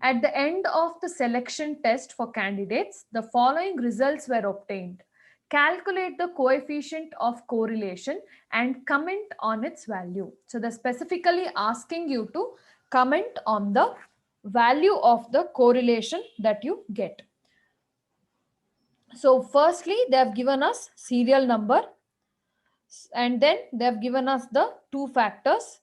At the end of the selection test for candidates, the following results were obtained. Calculate the coefficient of correlation and comment on its value. So they're specifically asking you to comment on the value of the correlation that you get. So firstly, they have given us serial number, and then they have given us the two factors.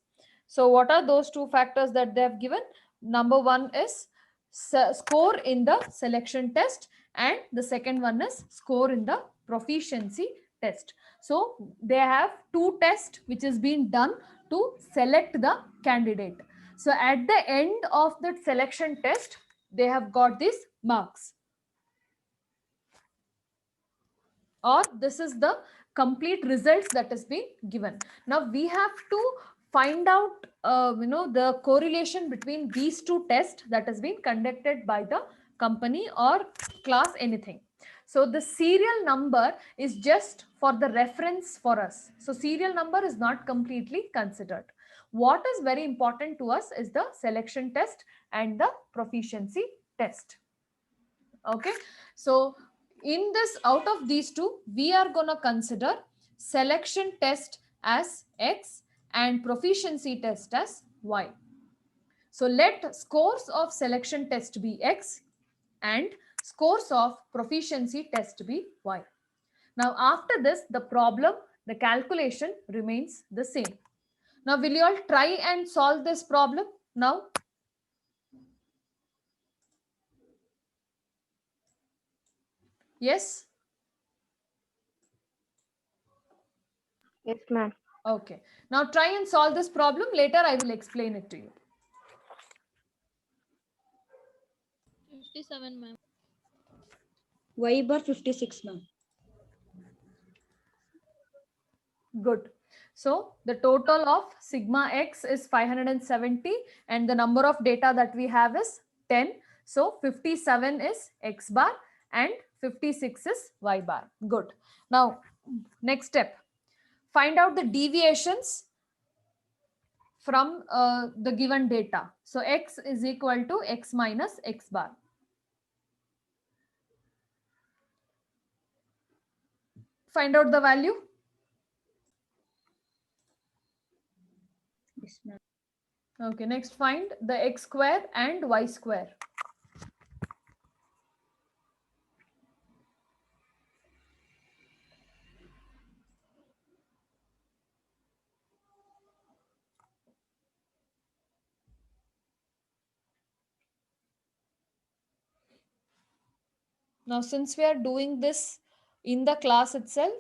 So what are those two factors that they have given? Number one is score in the selection test, and the second one is score in the proficiency test. So they have two tests which is being done to select the candidate. So at the end of that selection test, they have got these marks, or this is the complete results that is being given. Now we have to find out the correlation between these two tests that has been conducted by the company or class, anything. So the serial number is just for the reference for us. So serial number is not completely considered. What is very important to us is the selection test and the proficiency test. Okay, so in this, out of these two, we are going to consider selection test as X and proficiency test as Y. So let scores of selection test be X and scores of proficiency test be Y. Now after this, the problem, the calculation remains the same. Now will you all try and solve this problem now? Yes? Yes, ma'am. Okay. Now try and solve this problem. Later I will explain it to you. 57, ma'am. Y bar 56, ma'am. Good. So the total of sigma x is 570 and the number of data that we have is 10. So 57 is x bar and 56 is y bar. Good. Now next step. Find out the deviations from the given data. So x is equal to x minus x bar. Find out the value. Yes, ma'am. Okay, next find the x square and y square. Now, since we are doing this in the class itself,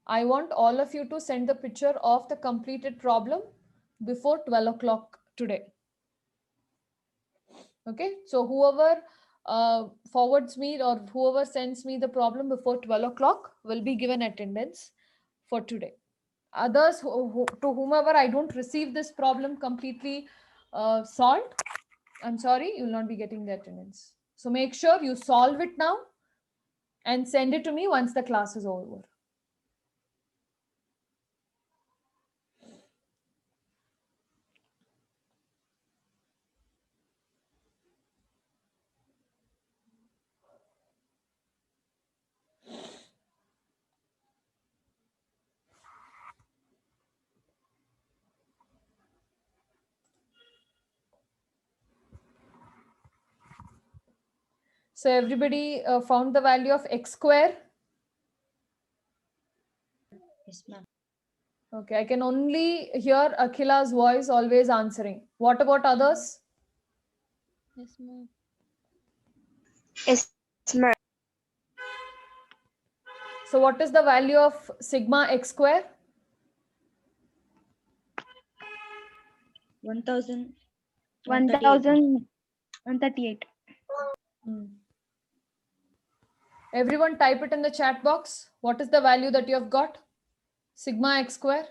I want all of you to send the picture of the completed problem before 12 o'clock today. Okay, so whoever forwards me or whoever sends me the problem before 12 o'clock will be given attendance for today. Others to whomever I don't receive this problem completely solved, I'm sorry, you will not be getting the attendance. So make sure you solve it now and send it to me once the class is over. So everybody found the value of x square? Yes, ma'am. Okay, I can only hear Akhila's voice always answering. What about others? Yes, ma'am. Yes, ma'am. So what is the value of sigma x square? 1000. 1138. Everyone type it in the chat box. What is the value that you have got? Sigma x square?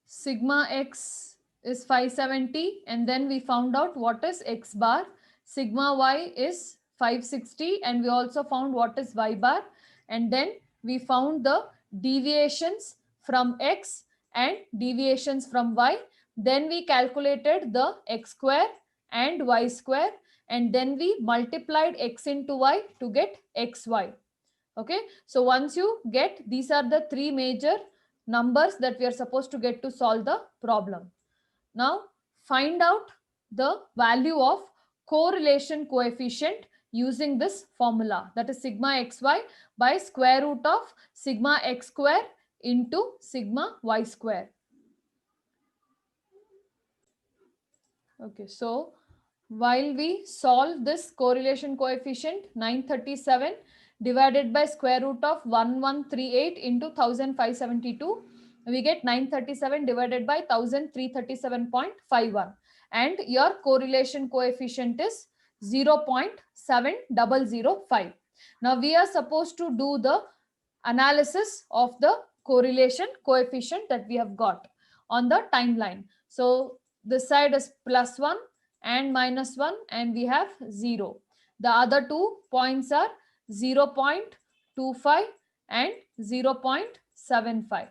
Sigma x is 570 and then we found out what is x bar. Sigma y is 560 and we also found what is y bar, and then we found the deviations from x and deviations from y. Then we calculated the x square and y square, and then we multiplied x into y to get xy. Okay, so once you get, these are the three major numbers that we are supposed to get to solve the problem. Now find out the value of correlation coefficient using this formula, that is sigma xy by square root of sigma x square into sigma y square. Okay, so while we solve this correlation coefficient, 937 divided by square root of 1138 into 1572, we get 937 divided by 1337.51, and your correlation coefficient is 0.7005. Now we are supposed to do the analysis of the correlation coefficient that we have got on the timeline. So this side is +1 and -1, and we have 0. The other 2 points are 0.25 and 0.75.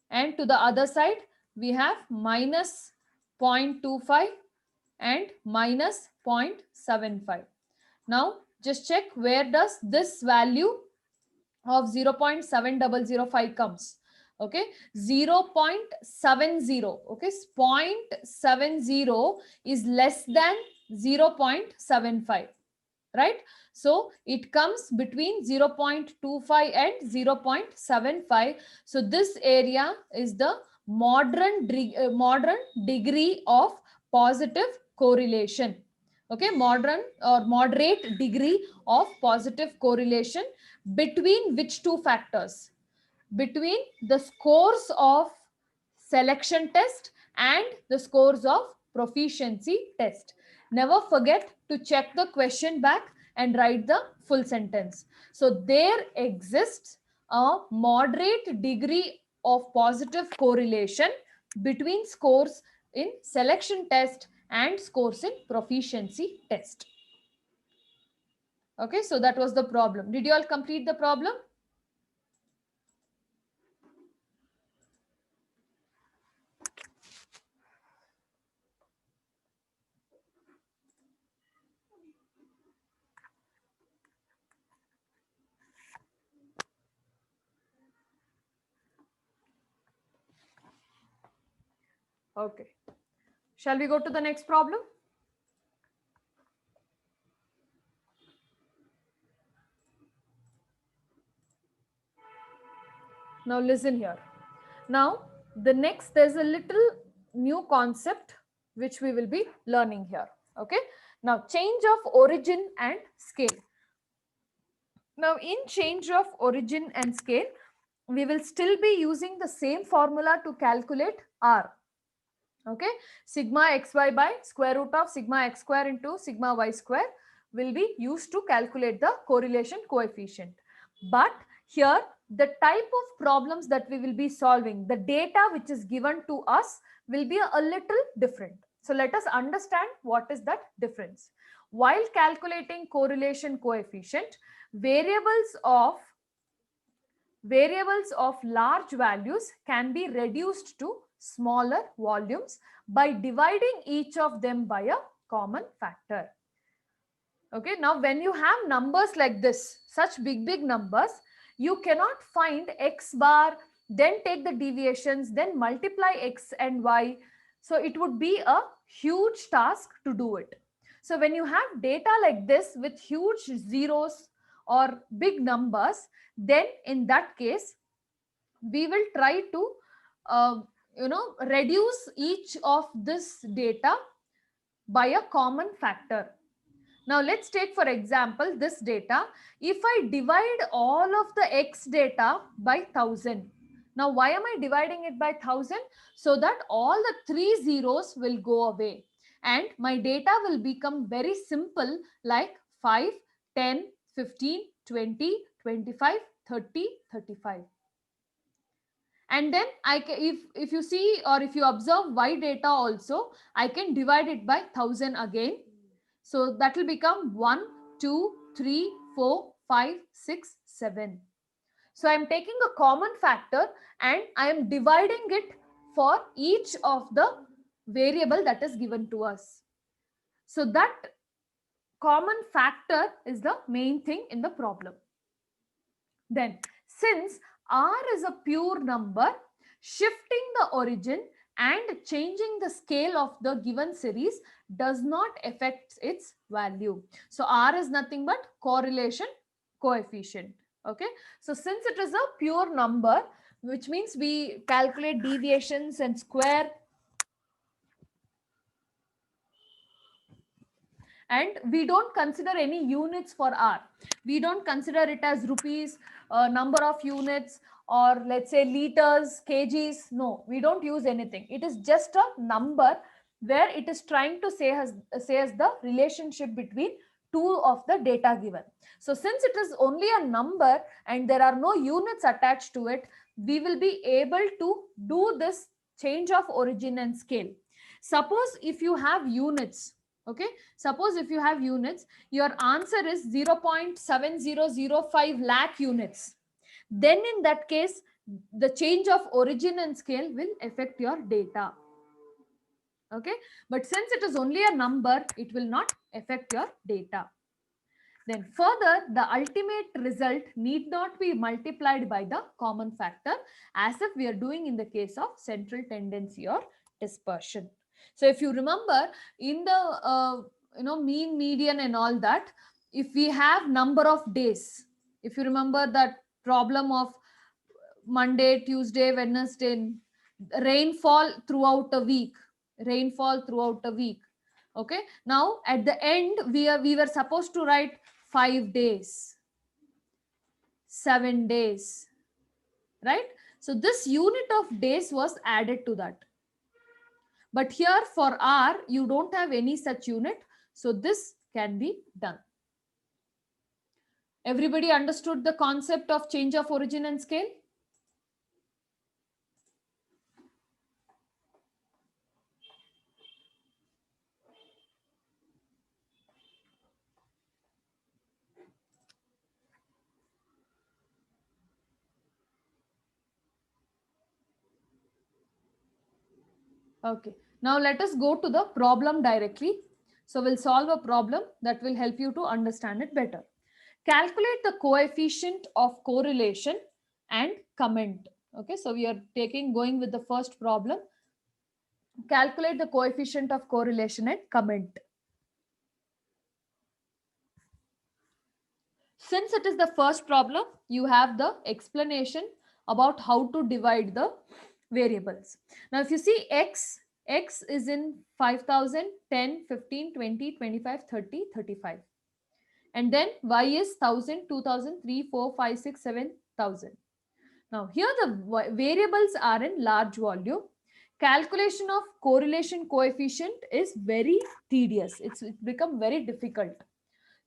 And to the other side, we have -0.25 and -0.75. Now, just check where does this value of 0.7005 comes. Okay, 0.70. Okay, 0.70 is less than 0.75, right? So it comes between 0.25 and 0.75. So this area is the modern degree of positive correlation. Okay, modern or moderate degree of positive correlation between which two factors? Between the scores of selection test and the scores of proficiency test. Never forget to check the question back and write the full sentence. So there exists a moderate degree of positive correlation between scores in selection test and scores in proficiency test. Okay, so that was the problem. Did you all complete the problem? Okay. Shall we go to the next problem? Now listen here. Now there's a little new concept which we will be learning here. Okay. Now change of origin and scale. Now in change of origin and scale, we will still be using the same formula to calculate R. Okay, sigma xy by square root of sigma x square into sigma y square will be used to calculate the correlation coefficient. But here the type of problems that we will be solving, the data which is given to us will be a little different. So let us understand what is that difference. While calculating correlation coefficient, variables of large values can be reduced to smaller volumes by dividing each of them by a common factor. Okay, now when you have numbers like this, such big numbers, you cannot find x bar, then take the deviations, then multiply x and y. So it would be a huge task to do it. So when you have data like this with huge zeros or big numbers, then in that case, we will try to reduce each of this data by a common factor. Now let's take for example this data. If I divide all of the x data by 1000. Now why am I dividing it by 1000? So that all the 3 zeros will go away and my data will become very simple, like 5, 10, 15, 20, 25, 30, 35. And then if you see or if you observe y data also, I can divide it by 1000 again. So that will become 1, 2, 3, 4, 5, 6, 7. So I'm taking a common factor and I am dividing it for each of the variable that is given to us. So that common factor is the main thing in the problem. Then, since r is a pure number, shifting the origin and changing the scale of the given series does not affect its value. So r is nothing but correlation coefficient. Okay, so since it is a pure number, which means we calculate deviations and square, and we don't consider any units for r. We don't consider it as rupees, number of units, or let's say liters, kgs. No, we don't use anything. It is just a number where it is trying to say as the relationship between two of the data given. So since it is only a number and there are no units attached to it, we will be able to do this change of origin and scale. Suppose if you have units, okay, suppose if you have units, your answer is 0.7005 lakh units. Then in that case, the change of origin and scale will affect your data. Okay, but since it is only a number, it will not affect your data. Then further, the ultimate result need not be multiplied by the common factor, as if we are doing in the case of central tendency or dispersion. So if you remember in the mean, median and all that, if we have number of days, if you remember that problem of Monday, Tuesday, Wednesday, rainfall throughout a week, okay, now at the end we were supposed to write 5 days, 7 days, right? So this unit of days was added to that. But here for r, you don't have any such unit. So this can be done. Everybody understood the concept of change of origin and scale? Okay, now let us go to the problem directly. So we'll solve a problem that will help you to understand it better. Calculate the coefficient of correlation and comment. Okay, so we are going with the first problem. Calculate the coefficient of correlation and comment. Since it is the first problem, you have the explanation about how to divide the variables. Now, if you see x is in 5,000, 10, 15, 20, 25, 30, 35. And then y is 1,000, 2,000, 3, 4, 5, 6, 7,000. Now, here the variables are in large volume. Calculation of correlation coefficient is very tedious. It's become very difficult.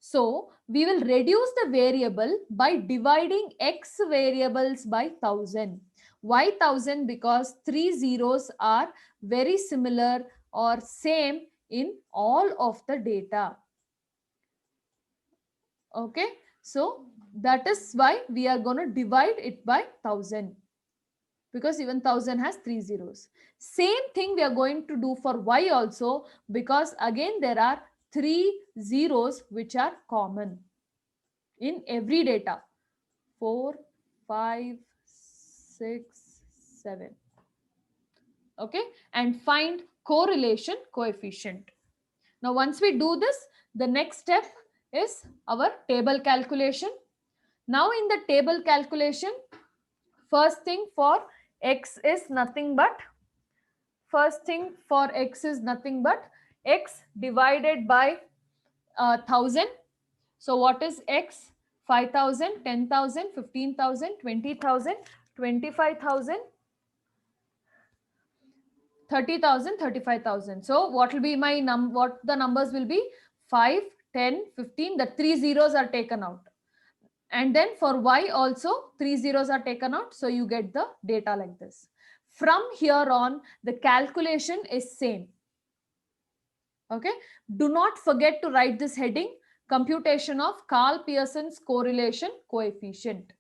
So we will reduce the variable by dividing x variables by 1,000. Why 1,000? Because 3 zeros are very similar or same in all of the data. Okay, so that is why we are going to divide it by 1,000, because even 1,000 has 3 zeros. Same thing we are going to do for y also, because again there are 3 zeros which are common in every data. 4, 5, 6, 7. Okay, and find correlation coefficient. Now once we do this, the next step is our table calculation. Now in the table calculation, first thing for x is nothing but x divided by 1,000. So what is x? 5,000, 10,000, 15,000, 20,000, 25,000, 30,000, 35,000. So what will be my what the numbers will be? 5, 10, 15. The 3 zeros are taken out. And then for y also 3 zeros are taken out. So you get the data like this. From here on, the calculation is same. Okay. Do not forget to write this heading: computation of Karl Pearson's correlation coefficient.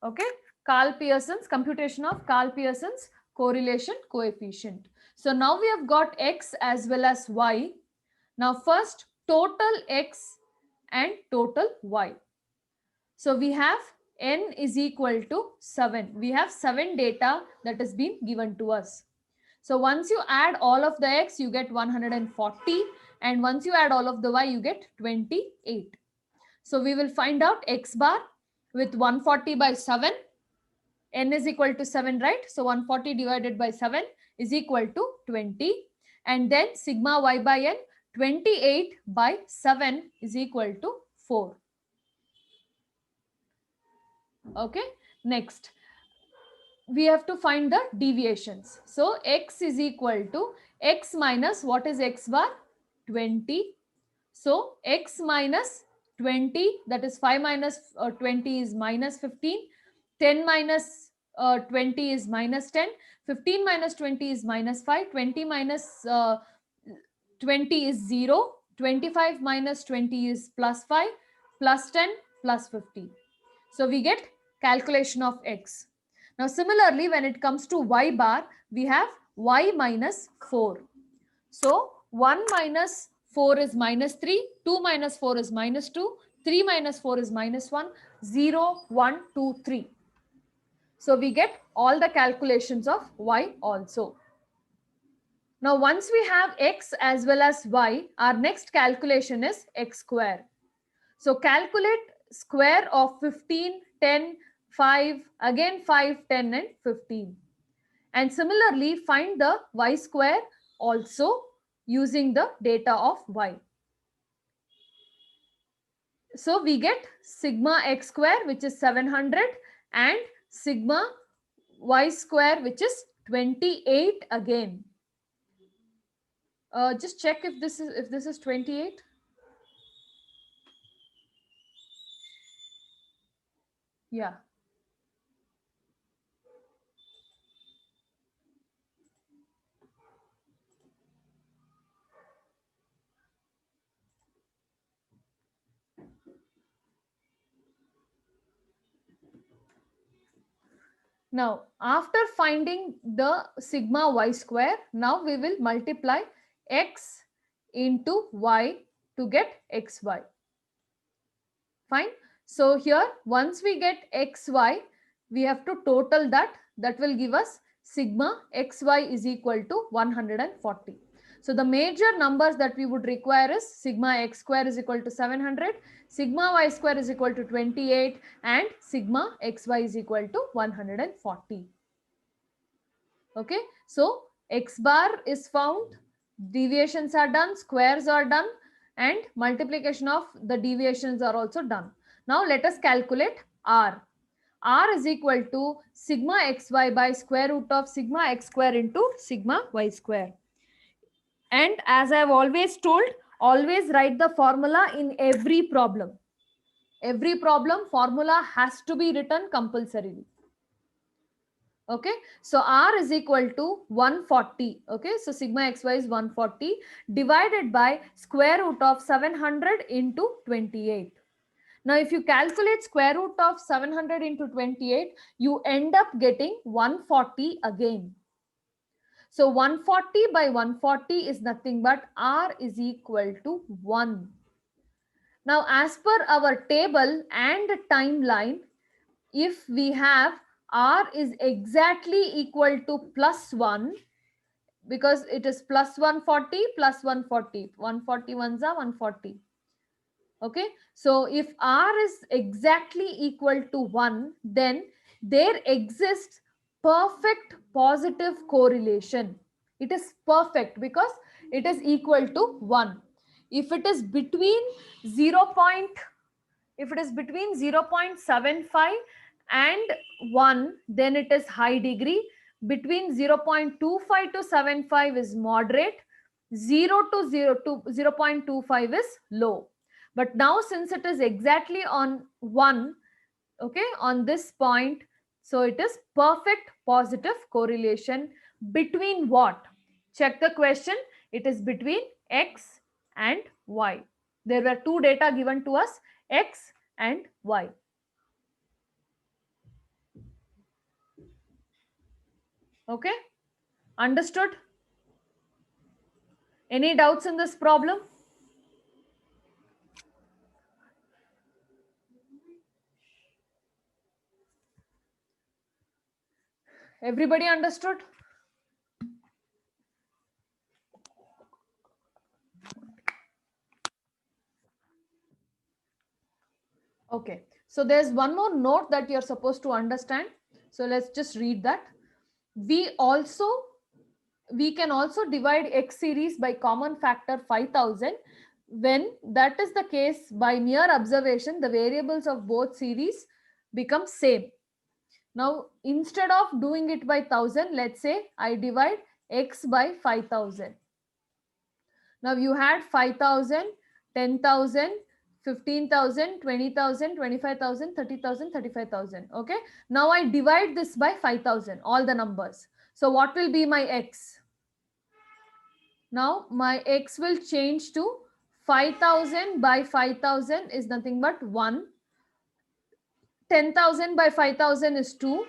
Okay, Carl Pearson's computation of Carl Pearson's correlation coefficient. So now we have got x as well as y. Now first total x and total y. So we have n is equal to 7. We have 7 data that has been given to us. So once you add all of the x, you get 140, and once you add all of the y, you get 28. So we will find out x bar with 140 by 7. N is equal to 7, right? So 140 divided by 7 is equal to 20. And then sigma y by n, 28 by 7 is equal to 4. Okay, next we have to find the deviations. So x is equal to x minus, what is x bar? 20. So x minus 20, that is 5 minus 20 is minus 15. 10 minus 20 is minus 10. 15 minus 20 is minus 5. 20 minus 20 is 0. 25 minus 20 is plus 5. Plus 10 plus 50. So we get calculation of x. Now similarly, when it comes to y bar, we have y minus 4. So 1 minus 4 is minus 3, 2 minus 4 is minus 2, 3 minus 4 is minus 1, 0, 1, 2, 3. So we get all the calculations of y also. Now once we have x as well as y, our next calculation is x square. So calculate square of 15, 10, 5, again 5, 10 and 15. And similarly, find the y square also using the data of y. So we get sigma x square, which is 700, and sigma y square, which is 28 again. Just check if this is 28. Yeah. Now, after finding the sigma y square, now we will multiply x into y to get xy. Fine. So here, once we get xy, we have to total that. That will give us sigma xy is equal to 140. So the major numbers that we would require is sigma x square is equal to 700, sigma y square is equal to 28, and sigma xy is equal to 140. Okay, so x bar is found, deviations are done, squares are done, and multiplication of the deviations are also done. Now let us calculate r. R is equal to sigma xy by square root of sigma x square into sigma y square. And as I have always told, always write the formula in every problem. Every problem formula has to be written compulsorily. Okay, so r is equal to 140. Okay, so sigma xy is 140 divided by square root of 700 into 28. Now if you calculate square root of 700 into 28, you end up getting 140 again. So 140 by 140 is nothing but r is equal to 1. Now as per our table and timeline, if we have r is exactly equal to plus 1, because it is plus 140 plus 140, 140 ones are 140. Okay, so if r is exactly equal to 1, then there exists perfect positive correlation. It is perfect because it is equal to 1. If it is between 0.75 and 1, then it is high degree. Between 0.25 to 75 is moderate. 0 to 0.25 is low. But now since it is exactly on 1, okay, on this point, so it is perfect positive correlation between what? Check the question. It is between x and y. There were two data given to us, x and y. Okay, understood? Any doubts in this problem? Everybody understood? Okay, so there's one more note that you're supposed to understand. So let's just read that. We can also divide X series by common factor 5000. When that is the case, by mere observation, the variables of both series become same. Now, instead of doing it by 1000, let's say I divide X by 5000. Now you had 5,000, 10,000, 15,000, 20,000, 25,000, 30,000, 35,000. Okay. Now I divide this by 5,000, all the numbers. So what will be my X? Now my X will change to 5,000 by 5,000 is nothing but 1. 10,000 by 5,000 is 2.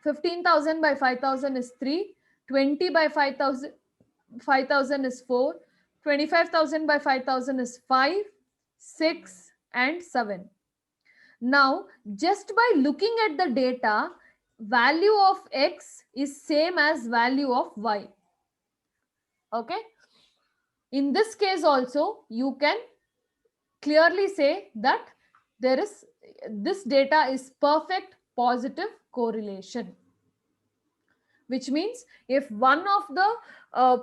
15,000 by 5,000 is 3. 20 by 5,000 is 4. 25,000 by 5,000 is 5, 6, and 7. Now, just by looking at the data, value of X is same as value of Y. Okay. In this case also, you can clearly say that this data is perfect positive correlation, which means if one of the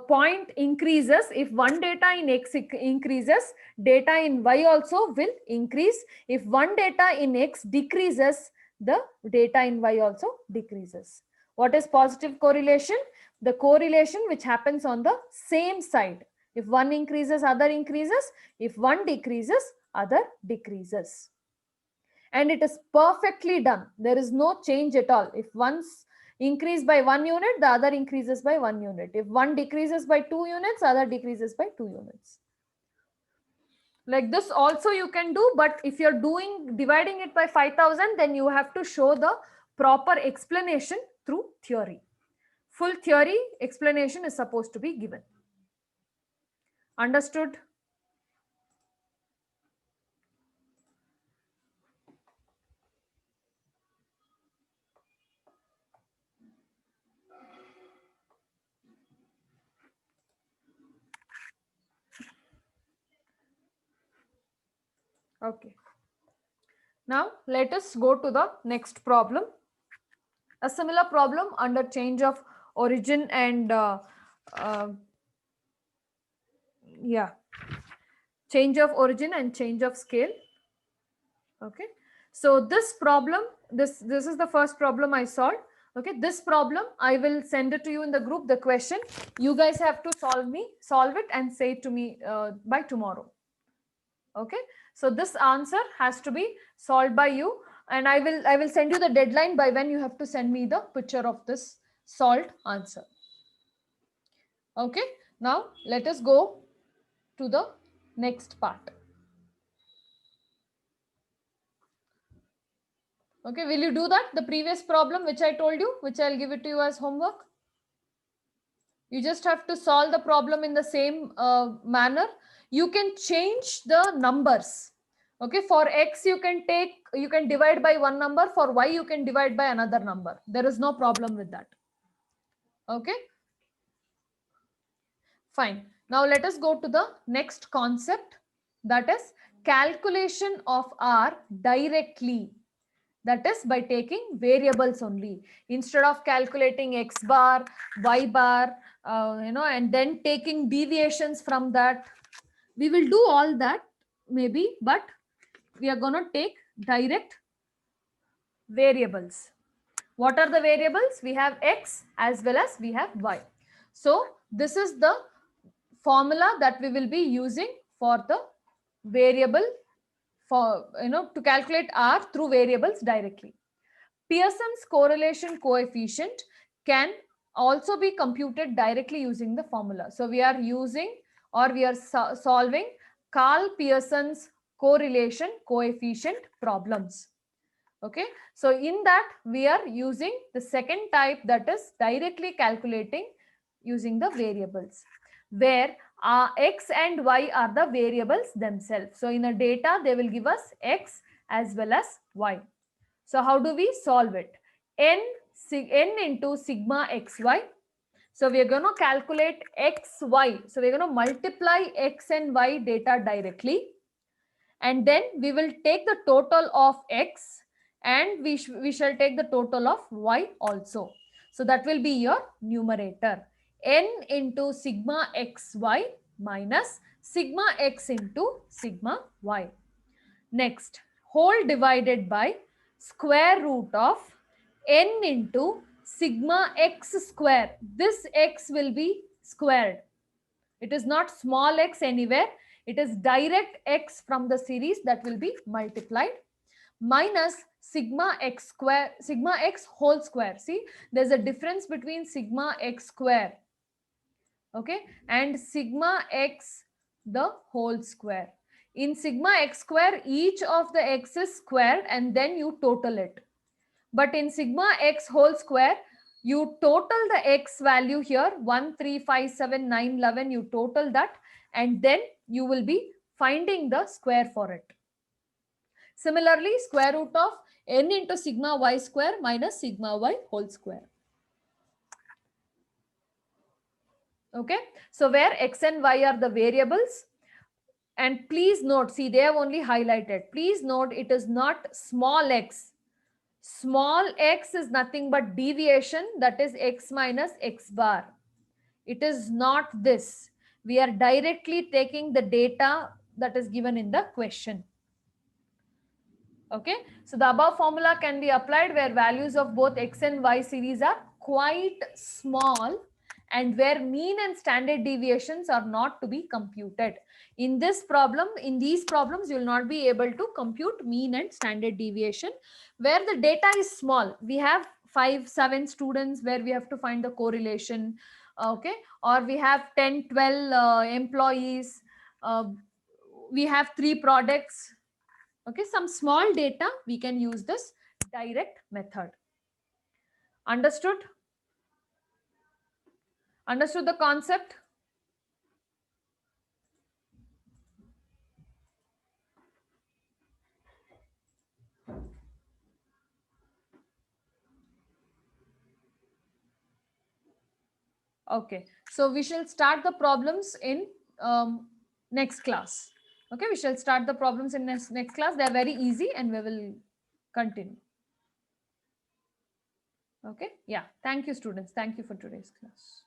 point increases, if one data in X increases, data in Y also will increase. If one data in X decreases, the data in Y also decreases. What is positive correlation? The correlation which happens on the same side. If one increases, other increases. If one decreases, other decreases. And it is perfectly done. There is no change at all. If one's increased by 1 unit, the other increases by 1 unit. If one decreases by 2 units, other decreases by 2 units. Like this also you can do, but if you're dividing it by 5,000, then you have to show the proper explanation through theory. Full theory explanation is supposed to be given. Understood? Okay. Now let us go to the next problem. A similar problem under change of origin and change of origin and change of scale. Okay. So this problem, this is the first problem I solved. Okay. This problem, I will send it to you in the group, the question. You guys have to solve it and say it to me by tomorrow. Okay. So this answer has to be solved by you, and I will send you the deadline by when you have to send me the picture of this solved answer. Okay. Now let us go to the next part. Okay, will you do that? The previous problem which I told you, which I'll give it to you as homework. You just have to solve the problem in the same manner. You can change the numbers. Okay, for X you can divide by one number. For Y you can divide by another number. There is no problem with that. Okay. Fine. Now let us go to the next concept, that is calculation of R directly. That is by taking variables only. Instead of calculating X bar, Y bar, and then taking deviations from that. We will do all that maybe, but we are going to take direct variables. What are the variables? We have X as well as we have Y. So this is the formula that we will be using for the variable to calculate R through variables directly. Pearson's correlation coefficient can also be computed directly using the formula. So we are solving Karl Pearson's correlation coefficient problems. Okay, so in that we are using the second type, that is directly calculating using the variables, where x and y are the variables themselves. So in a data they will give us x as well as y. So how do we solve it? N into sigma xy. So we are going to calculate xy. So we are going to multiply x and y data directly, and then we will take the total of x, and we shall take the total of y also. So that will be your numerator, n into sigma xy minus sigma x into sigma y. Next, whole divided by square root of n into sigma x square. This x will be squared. It is not small x anywhere. It is direct x from the series that will be multiplied, minus sigma x square, sigma x whole square. See, there's a difference between sigma x square, okay, and sigma x the whole square. In sigma x square, each of the x is squared and then you total it. But in sigma x whole square, you total the x value here, 1, 3, 5, 7, 9, 11, you total that, and then you will be finding the square for it. Similarly, square root of n into sigma y square minus sigma y whole square. Okay, so where x and y are the variables, and please note, see, they have only highlighted. Please note, it is not small x. Small x is nothing but deviation, that is x minus x bar. It is not this. We are directly taking the data that is given in the question. Okay, so the above formula can be applied where values of both x and y series are quite small, and where mean and standard deviations are not to be computed. In this problem, in these problems, you will not be able to compute mean and standard deviation where the data is small. We have 5, 7 students where we have to find the correlation, okay, or we have 10, 12 employees, we have 3 products. Okay, some small data, we can use this direct method. Understood? Understood the concept? Okay, so we shall start the problems in next class. Okay, we shall start the problems in next class. They are very easy and we will continue. Okay, yeah. Thank you, students. Thank you for today's class.